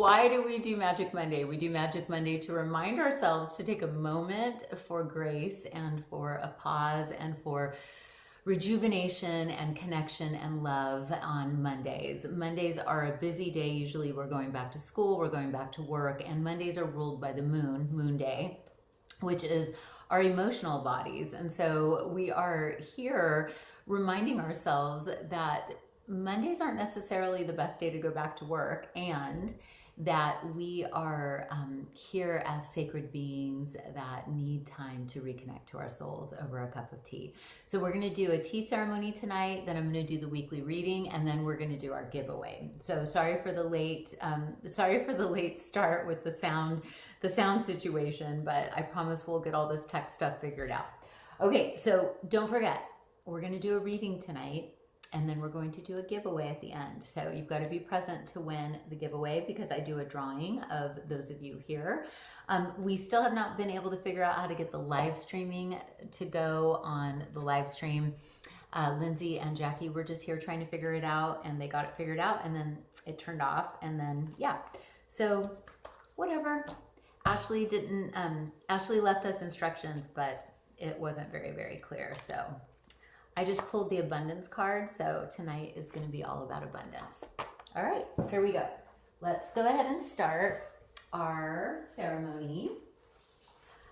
why do we do Magic Monday? We do Magic Monday to remind ourselves to take a moment for grace and for a pause and for rejuvenation and connection and love on Mondays. Mondays are a busy day. Usually we're going back to school, we're going back to work, and Mondays are ruled by the moon day, which is our emotional bodies. And so we are here reminding ourselves that Mondays aren't necessarily the best day to go back to work, and that we are here as sacred beings that need time to reconnect to our souls over a cup of tea. So we're going to do a tea ceremony tonight, then I'm going to do the weekly reading, and then we're going to do our giveaway. So sorry for the late start with the sound situation, but I promise we'll get all this tech stuff figured out. Okay, so don't forget, we're going to do a reading tonight, and then we're going to do a giveaway at the end. So you've got to be present to win the giveaway, because I do a drawing of those of you here. We still have not been able to figure out how to get the live streaming to go on the live stream. Lindsay and Jackie were just here trying to figure it out, and they got it figured out, and then it turned off, and then yeah. So whatever. Ashley left us instructions, but it wasn't very, very clear. So I just pulled the abundance card, so tonight is going to be all about abundance. All right, here we go. Let's go ahead and start our ceremony.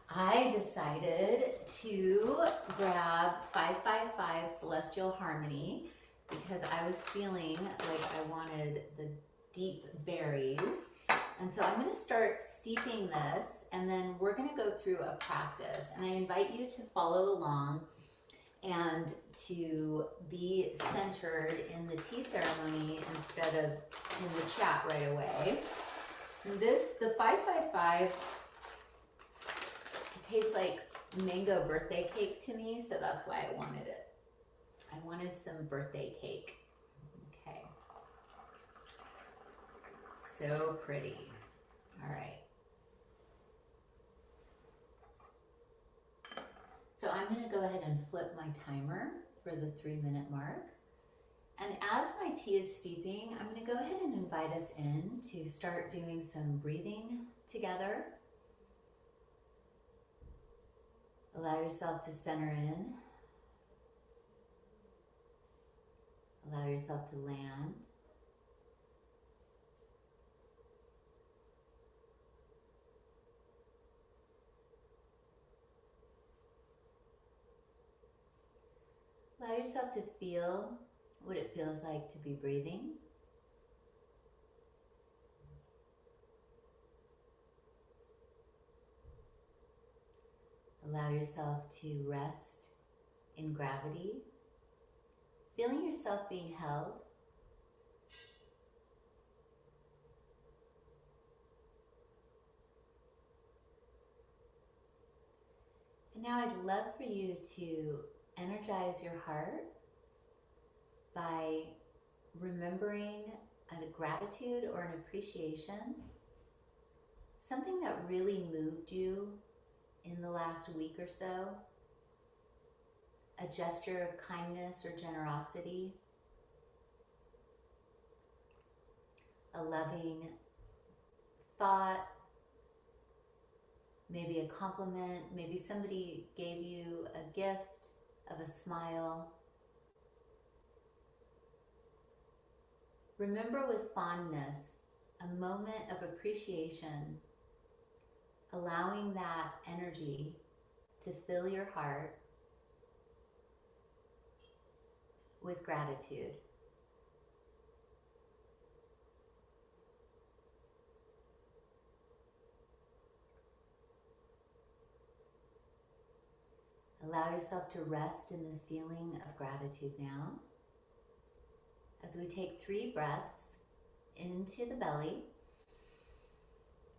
I decided to grab 555 Celestial Harmony because I was feeling like I wanted the deep berries. And so I'm going to start steeping this, and then we're going to go through a practice. And I invite you to follow along and to be centered in the tea ceremony instead of in the chat right away. The 555 tastes like mango birthday cake to me, so that's why I wanted it. I wanted some birthday cake. Okay. So pretty. All right. So I'm going to go ahead and flip my timer for the 3-minute mark. And as my tea is steeping, I'm going to go ahead and invite us in to start doing some breathing together. Allow yourself to center in. Allow yourself to land. Allow yourself to feel what it feels like to be breathing. Allow yourself to rest in gravity, feeling yourself being held. And now I'd love for you to energize your heart by remembering a gratitude or an appreciation, something that really moved you in the last week or so, a gesture of kindness or generosity, a loving thought, maybe a compliment, maybe somebody gave you a gift of a smile. Remember with fondness a moment of appreciation, allowing that energy to fill your heart with gratitude. Allow yourself to rest in the feeling of gratitude now. As we take 3 breaths into the belly,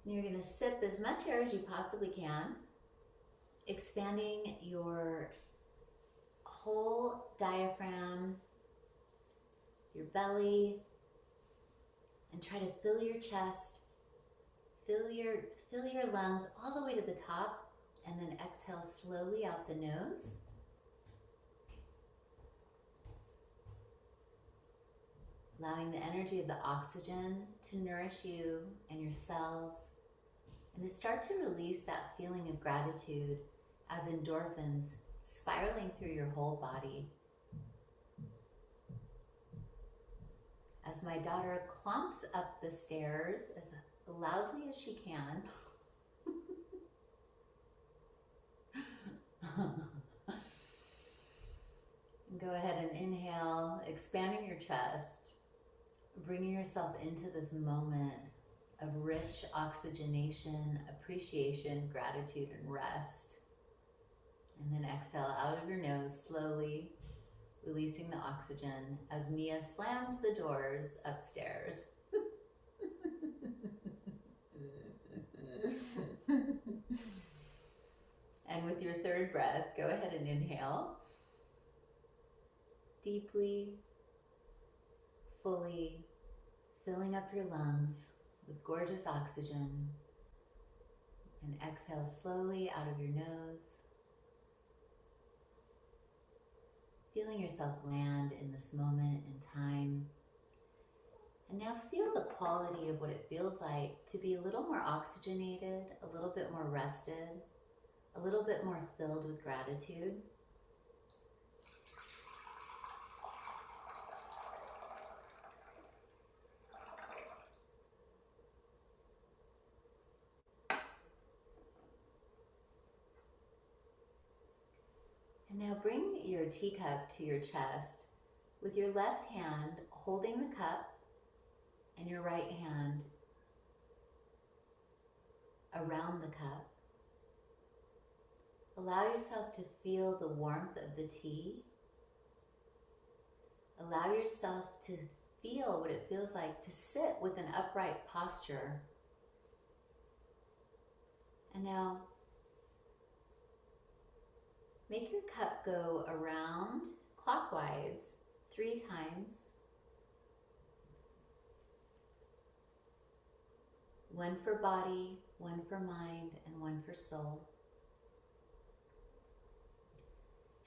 you're going to sip as much air as you possibly can, expanding your whole diaphragm, your belly, and try to fill your chest, fill your lungs all the way to the top. And then exhale slowly out the nose. allowing the energy of the oxygen to nourish you and your cells, and to start to release that feeling of gratitude as endorphins spiraling through your whole body. As my daughter clomps up the stairs as loudly as she can, go ahead and inhale, expanding your chest, bringing yourself into this moment of rich oxygenation, appreciation, gratitude, and rest. And then exhale out of your nose slowly, releasing the oxygen as Mia slams the doors upstairs. And with your third breath, go ahead and inhale deeply, fully, filling up your lungs with gorgeous oxygen. And exhale slowly out of your nose, feeling yourself land in this moment in time. And now feel the quality of what it feels like to be a little more oxygenated, a little bit more rested, a little bit more filled with gratitude. And now bring your teacup to your chest with your left hand holding the cup and your right hand around the cup. Allow yourself to feel the warmth of the tea. Allow yourself to feel what it feels like to sit with an upright posture. And now make your cup go around clockwise 3 times. 1 for body, 1 for mind, and 1 for soul.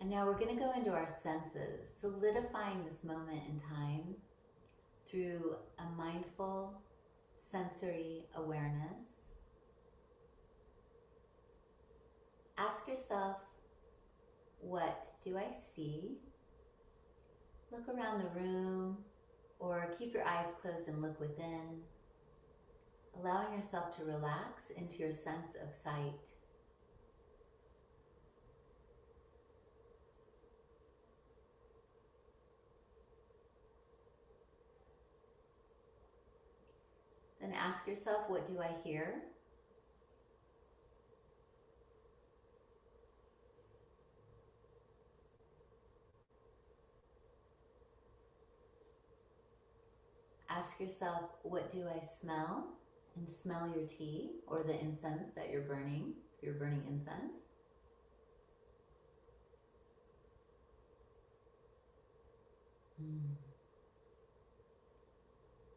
And now we're going to go into our senses, solidifying this moment in time through a mindful sensory awareness. Ask yourself, what do I see? Look around the room or keep your eyes closed and look within, allowing yourself to relax into your sense of sight. Then ask yourself, what do I hear? Ask yourself, what do I smell? And smell your tea or the incense that you're burning, if you're burning incense.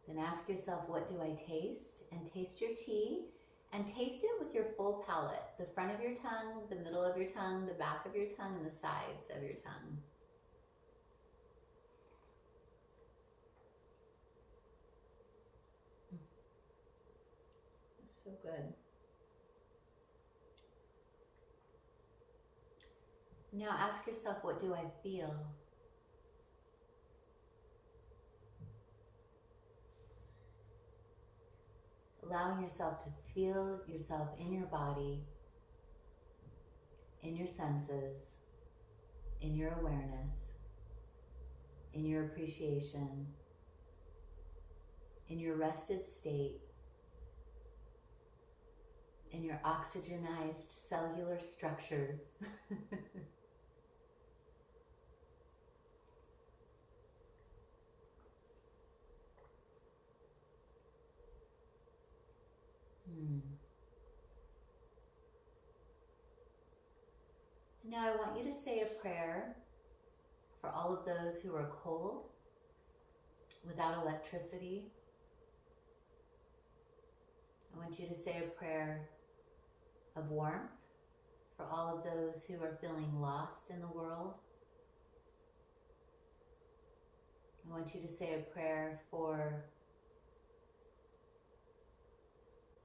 Then ask yourself, what do I taste? And taste your tea, and taste it with your full palate. The front of your tongue, the middle of your tongue, the back of your tongue, and the sides of your tongue. That's so good. Now ask yourself, what do I feel? Allowing yourself to feel yourself in your body, in your senses, in your awareness, in your appreciation, in your rested state, in your oxygenized cellular structures. Now I want you to say a prayer for all of those who are cold, without electricity. I want you to say a prayer of warmth for all of those who are feeling lost in the world. I I want you to say a prayer for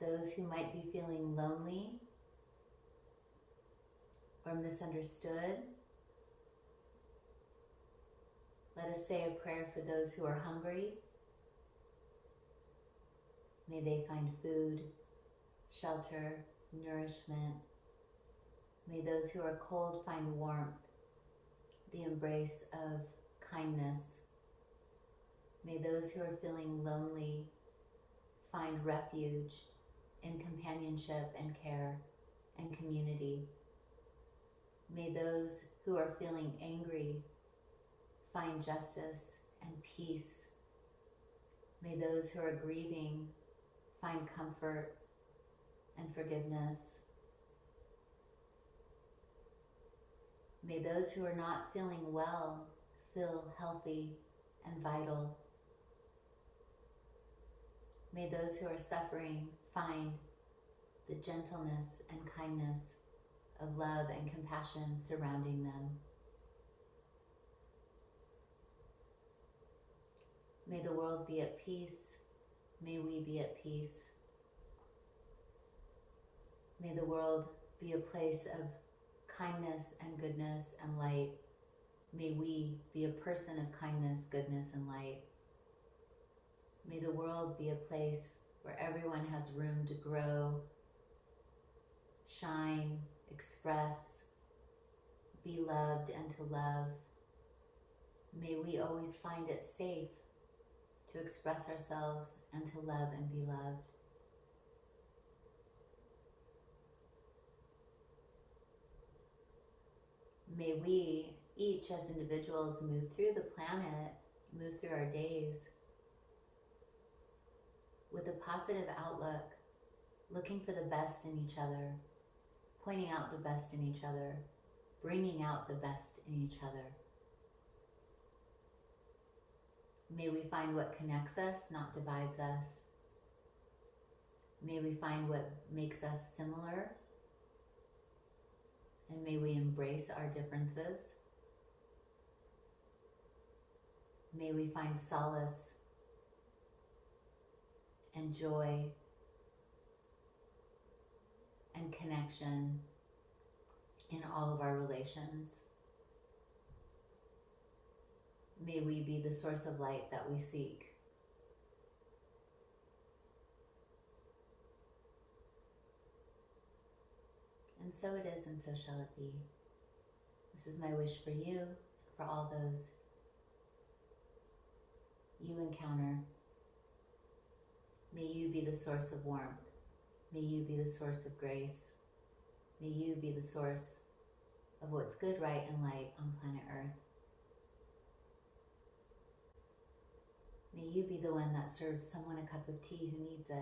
those who might be feeling lonely or misunderstood. Let us say a prayer for those who are hungry. May they find food, shelter, nourishment. May those who are cold find warmth, the embrace of kindness. May those who are feeling lonely find refuge in companionship and care and community. May those who are feeling angry find justice and peace. May those who are grieving find comfort and forgiveness. May those who are not feeling well feel healthy and vital. May those who are suffering find the gentleness and kindness of love and compassion surrounding them. May the world be at peace. May we be at peace. May the world be a place of kindness and goodness and light. May we be a person of kindness, goodness, and light. May the world be a place where everyone has room to grow, shine, express, be loved, and to love. May we always find it safe to express ourselves and to love and be loved. May we, each as individuals, move through the planet, move through our days with a positive outlook, looking for the best in each other, pointing out the best in each other, bringing out the best in each other. May we find what connects us, not divides us. May we find what makes us similar, and may we embrace our differences. May we find solace and joy and connection in all of our relations. May we be the source of light that we seek. And so it is, and so shall it be. This is my wish for you, for all those you encounter. May you be the source of warmth. May you be the source of grace. May you be the source of what's good, right, and light on planet Earth. May you be the one that serves someone a cup of tea who needs it.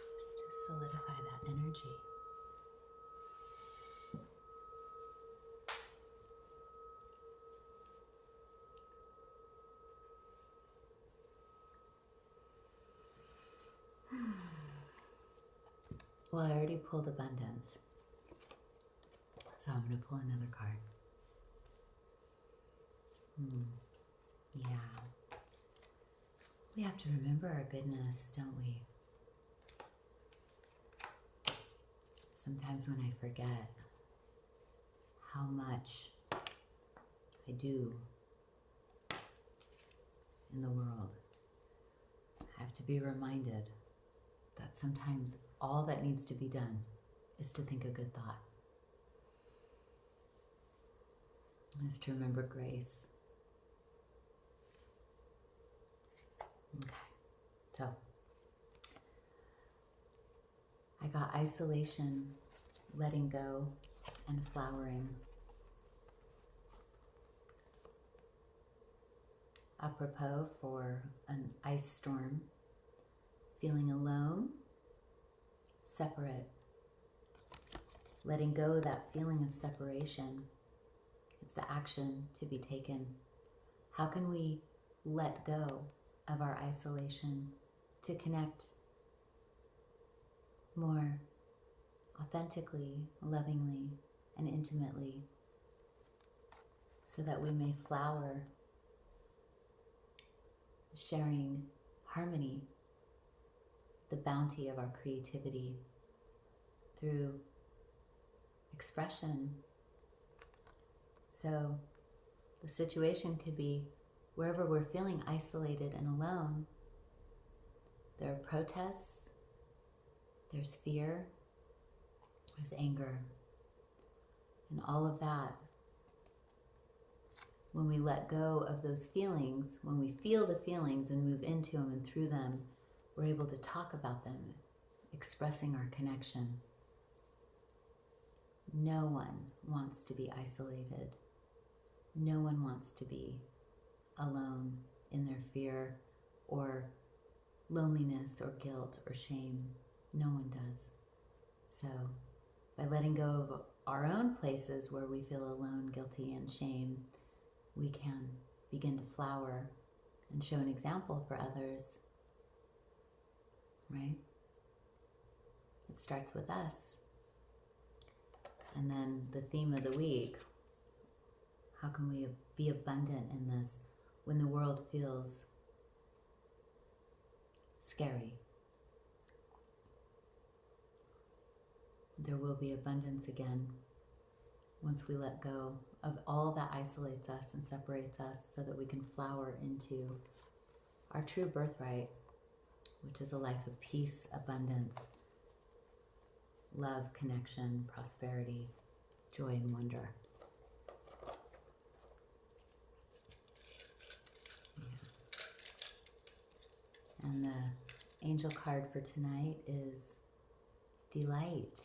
Just to solidify that energy. Well, I already pulled abundance, so I'm going to pull another card. Yeah. We have to remember our goodness, don't we? Sometimes when I forget how much I do in the world, I have to be reminded that sometimes all that needs to be done is to think a good thought. Is to remember grace. Okay, so I got isolation, letting go, and flowering. Apropos for an ice storm, feeling alone, separate, letting go of that feeling of separation. It's the action to be taken. How can we let go of our isolation to connect more authentically, lovingly, and intimately, so that we may flower, sharing harmony, the bounty of our creativity through expression. So the situation could be wherever we're feeling isolated and alone, there are protests, there's fear, there's anger, and all of that. When we let go of those feelings, when we feel the feelings and move into them and through them, we're able to talk about them, expressing our connection. No one wants to be isolated. No one wants to be alone in their fear or loneliness or guilt or shame. No one does. So by letting go of our own places where we feel alone, guilty, and shame, we can begin to flower and show an example for others, right? It starts with us. And then the theme of the week, how can we be abundant in this when the world feels scary? There will be abundance again once we let go of all that isolates us and separates us, so that we can flower into our true birthright, which is a life of peace, abundance, love, connection, prosperity, joy, and wonder. Yeah. And the angel card for tonight is delight.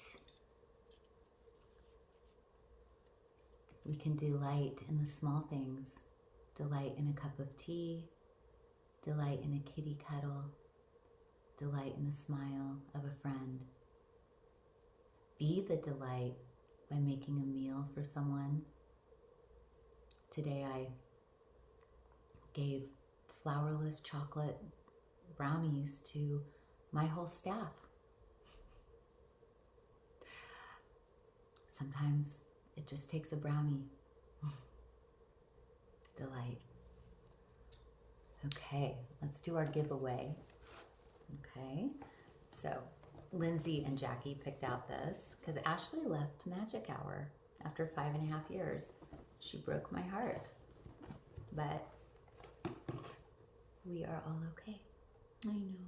We can delight in the small things. Delight in a cup of tea. Delight in a kitty cuddle. Delight in the smile of a friend. Be the delight by making a meal for someone. Today I gave flourless chocolate brownies to my whole staff. Sometimes it just takes a brownie. Delight. Okay, let's do our giveaway. Okay, so Lindsay and Jackie picked out this because Ashley left Magic Hour after 5.5 years. She broke my heart, but we are all okay. I know.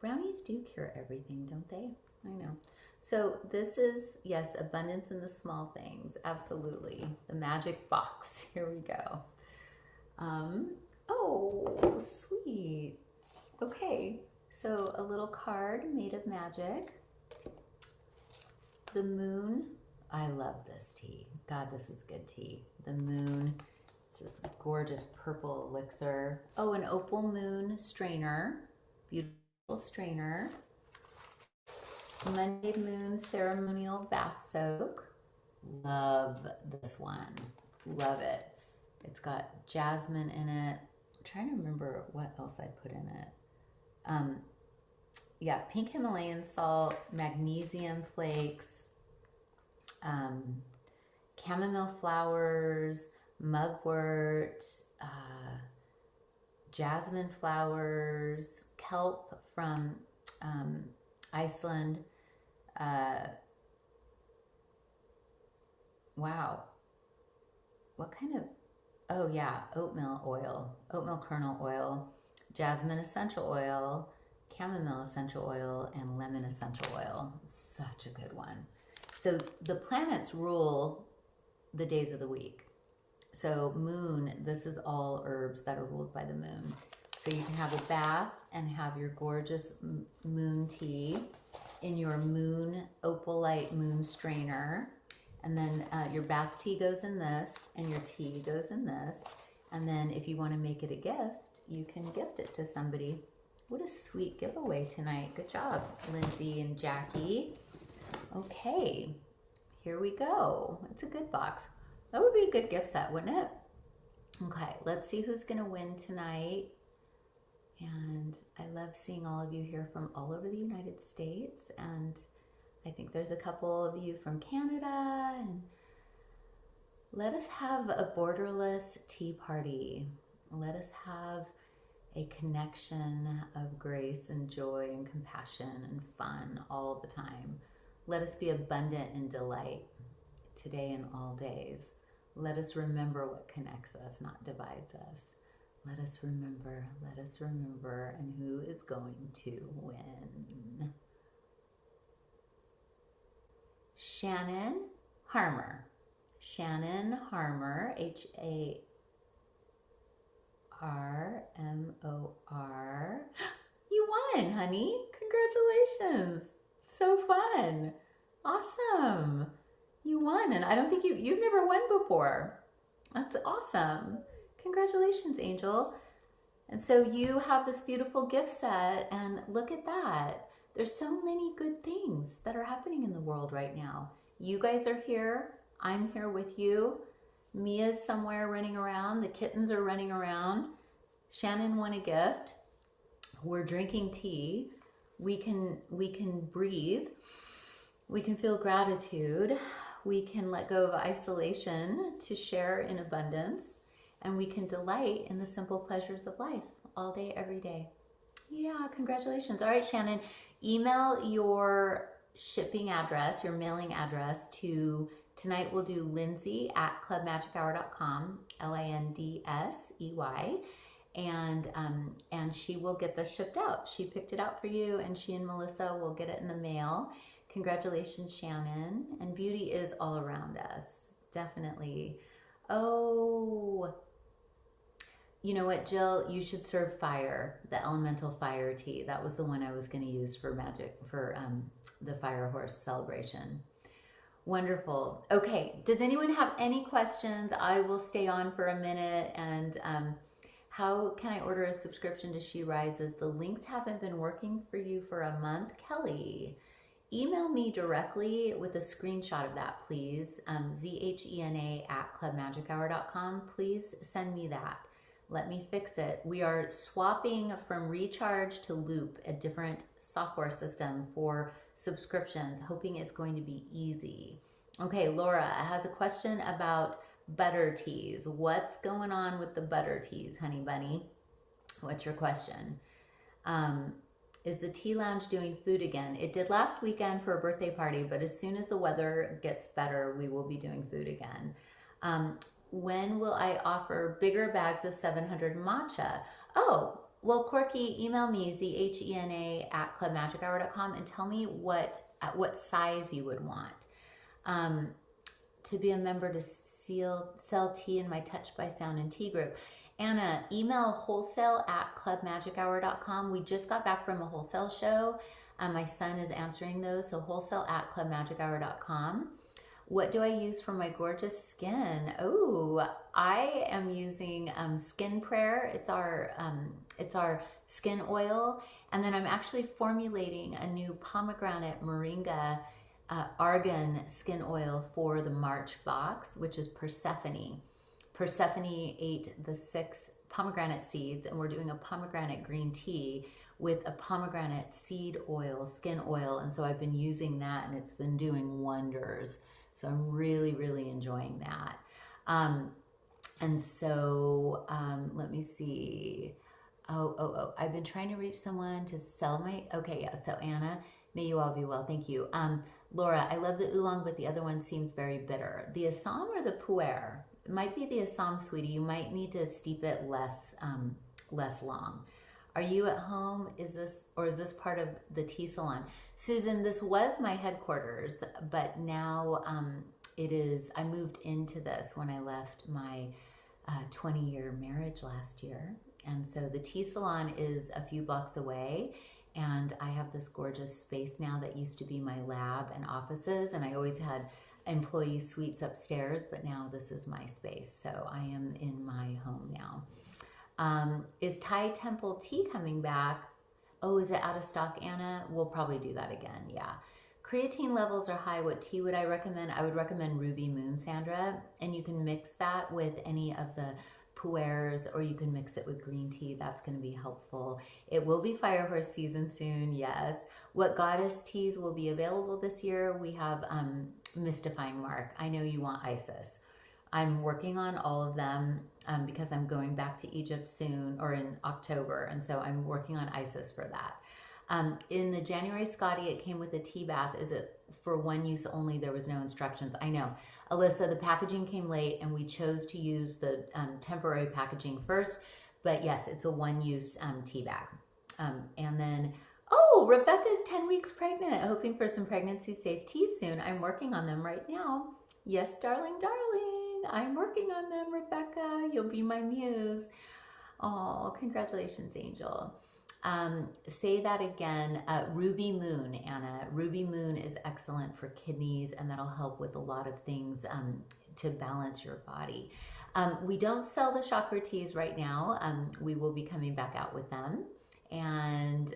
Brownies do cure everything, don't they? I know. So this is, yes, abundance in the small things. Absolutely. The magic box. Here we go. Oh, sweet. Okay. So a little card made of magic. The moon. I love this tea. God, this is good tea. The moon. It's this gorgeous purple elixir. Oh, an opal moon strainer. Beautiful strainer. Monday moon ceremonial bath soak. Love this one. Love it. It's got jasmine in it. I'm trying to remember what else I put in it. Yeah, pink Himalayan salt, magnesium flakes, chamomile flowers, mugwort, jasmine flowers, kelp from Iceland. Wow. What kind of, oh yeah, oatmeal oil, oatmeal kernel oil, jasmine essential oil, chamomile essential oil, and lemon essential oil. Such a good one. So the planets rule the days of the week. So moon, this is all herbs that are ruled by the moon. So you can have a bath and have your gorgeous moon tea in your moon opalite moon strainer. And then your bath tea goes in this, and your tea goes in this. And then if you want to make it a gift, you can gift it to somebody What a sweet giveaway tonight. Good job, Lindsay and Jackie. Okay, here we go. It's a good box. That would be a good gift set, wouldn't it? Okay, let's see who's going to win tonight. And I love seeing all of you here from all over the United States. And I think there's a couple of you from Canada. And let us have a borderless tea party. Let us have a connection of grace and joy and compassion and fun all the time. Let us be abundant in delight today and all days. Let us remember what connects us, not divides us. Let us remember, and who is going to win? Shannon Harmer. Shannon Harmer, Harmor. You won, honey. Congratulations. So fun. Awesome. You won, and I don't think you've never won before. That's awesome. Congratulations, Angel. And so you have this beautiful gift set, and look at that. There's so many good things that are happening in the world right now. You guys are here. I'm here with you. Mia's somewhere running around. The kittens are running around. Shannon won a gift. We're drinking tea. We can breathe. We can feel gratitude. We can let go of isolation to share in abundance. And we can delight in the simple pleasures of life all day, every day. Yeah, congratulations. All right, Shannon, email your shipping address, your mailing address to, tonight we'll do Lindsay at clubmagichour.com, Lindsey, and she will get this shipped out. She picked it out for you, and she and Melissa will get it in the mail. Congratulations, Shannon. And beauty is all around us, definitely. Oh, you know what, Jill? You should serve fire, the elemental fire tea. That was the one I was going to use for the fire horse celebration. Wonderful. Okay, does anyone have any questions? I will stay on for a minute. And how can I order a subscription to She Rises? The links haven't been working for you for a month. Kelly, email me directly with a screenshot of that, please. Zhena at clubmagichour.com. Please send me that. Let me fix it. We are swapping from Recharge to Loop, a different software system for subscriptions, hoping it's going to be easy. Okay, Laura has a question about butter teas. What's going on with the butter teas, honey bunny? What's your question? Is the tea lounge doing food again? It did last weekend for a birthday party, but as soon as the weather gets better, we will be doing food again. When will I offer bigger bags of 700 matcha? Oh, well, Corky, email me, Zhena at clubmagichour.com, and tell me what size you would want. To be a member to sell tea in my Touched by Sound and Tea group. Anna, email wholesale at clubmagichour.com. We just got back from a wholesale show. My son is answering those, so wholesale at clubmagichour.com. What do I use for my gorgeous skin? Oh, I am using Skin Prayer. It's our skin oil. And then I'm actually formulating a new pomegranate moringa argan skin oil for the March box, which is Persephone. Persephone ate the 6 pomegranate seeds, and we're doing a pomegranate green tea with a pomegranate seed oil, skin oil. And so I've been using that, and it's been doing wonders. So I'm really, really enjoying that. And so let me see. Oh, I've been trying to reach someone to sell my, okay, yeah. So Anna, may you all be well. Thank you. Laura, I love the oolong, but the other one seems very bitter. The Assam or the pu-erh? It might be the Assam, sweetie. You might need to steep it less long. Are you at home? Is this part of the tea salon? Susan, this was my headquarters, but now it is, I moved into this when I left my 20-year marriage last year. And so the tea salon is a few blocks away, and I have this gorgeous space now that used to be my lab and offices, and I always had employee suites upstairs, but now this is my space. So I am in my home now. Is Thai Temple Tea coming back? Oh, is it out of stock, Anna? We'll probably do that again. Yeah. Creatine levels are high. What tea would I recommend? I would recommend Ruby Moon, Sandra. And you can mix that with any of the pu-erhs, or you can mix it with green tea. That's going to be helpful. It will be fire horse season soon. Yes. What goddess teas will be available this year? We have Mystifying Mark. I know you want Isis. I'm working on all of them because I'm going back to Egypt soon, or in October, and so I'm working on Isis for that. In the January Scotty, it came with a tea bath. Is it for one use only? There was no instructions. I know. Alyssa, the packaging came late and we chose to use the temporary packaging first, but yes, it's a one-use tea bag. And then, oh, Rebecca's 10 weeks pregnant, hoping for some pregnancy-safe teas soon. I'm working on them right now. Yes, darling, darling. I'm working on them, Rebecca. You'll be my muse. Oh, congratulations, Angel. Say that again. Ruby Moon, Anna. Ruby Moon is excellent for kidneys, and that'll help with a lot of things to balance your body. We don't sell the chakra teas right now. We will be coming back out with them. And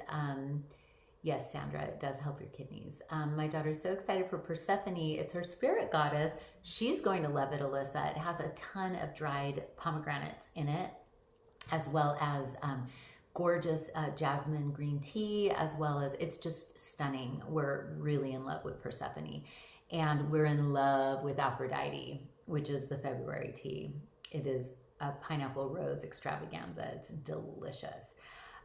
yes, Sandra, it does help your kidneys. My daughter's so excited for Persephone. It's her spirit goddess. She's going to love it, Alyssa. It has a ton of dried pomegranates in it, as well as gorgeous jasmine green tea, as well as, it's just stunning. We're really in love with Persephone, and we're in love with Aphrodite, which is the February tea. It is a pineapple rose extravaganza. It's delicious.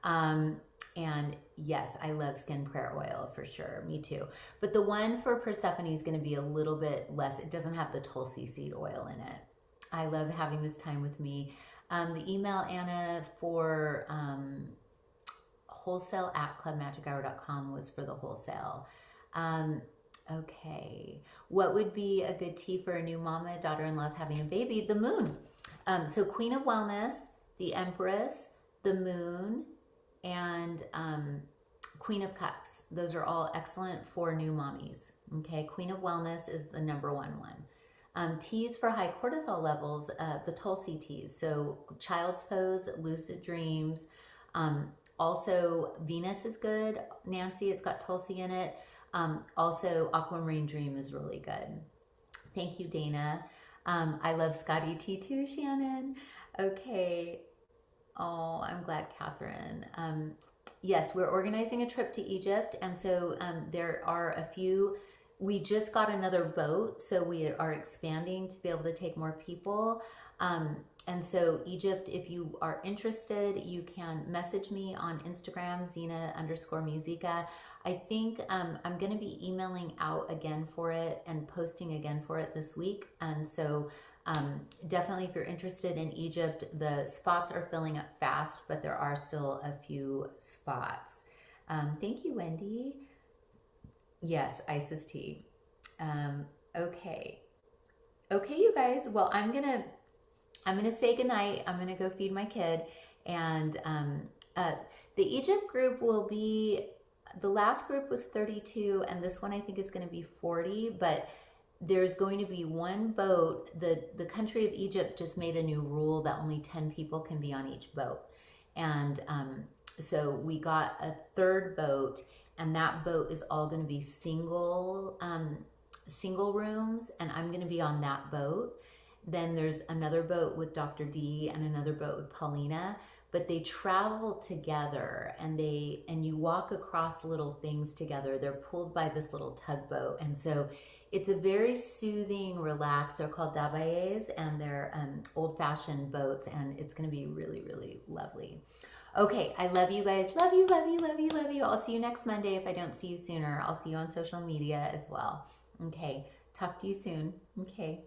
And yes, I love skin prayer oil for sure. Me too. But the one for Persephone is going to be a little bit less. It doesn't have the Tulsi seed oil in it. I love having this time with me. The email, Anna, for wholesale at clubmagichour.com was for the wholesale. Okay. What would be a good tea for a new mama? Daughter-in-law's having a baby. The moon. So Queen of Wellness, the Empress, the Moon, and Queen of Cups. Those are all excellent for new mommies. Okay. Queen of Wellness is the #1 one. Teas for high cortisol levels, the Tulsi teas. So Child's Pose, Lucid Dreams. Also Venus is good. Nancy, it's got Tulsi in it. Also Aquamarine Dream is really good. Thank you, Dana. I love Scotty tea too, Shannon. Okay. Oh, I'm glad, Catherine. Yes, we're organizing a trip to Egypt. And so there are a few. We just got another boat, so we are expanding to be able to take more people. And so Egypt, if you are interested, you can message me on Instagram, Zhena_Musica. I think I'm going to be emailing out again for it and posting again for it this week. And so definitely, if you're interested in Egypt, the spots are filling up fast, but there are still a few spots. Thank you, Wendy. Yes, Isis tea. Okay. Okay, you guys. Well, I'm gonna say goodnight. I'm gonna go feed my kid. And the Egypt group will be, the last group was 32, and this one I think is gonna be 40, but there's going to be one boat. The country of Egypt just made a new rule that only 10 people can be on each boat. And so we got a third boat, and that boat is all going to be single rooms, and I'm going to be on that boat. Then there's another boat with Dr. D and another boat with Paulina, but they travel together, and you walk across little things together. They're pulled by this little tugboat, and so it's a very soothing, relaxed. They're called dabayes, and they're old-fashioned boats, and it's going to be really, really lovely. Okay, I love you guys. Love you, love you, love you, love you. I'll see you next Monday if I don't see you sooner. I'll see you on social media as well. Okay, talk to you soon. Okay.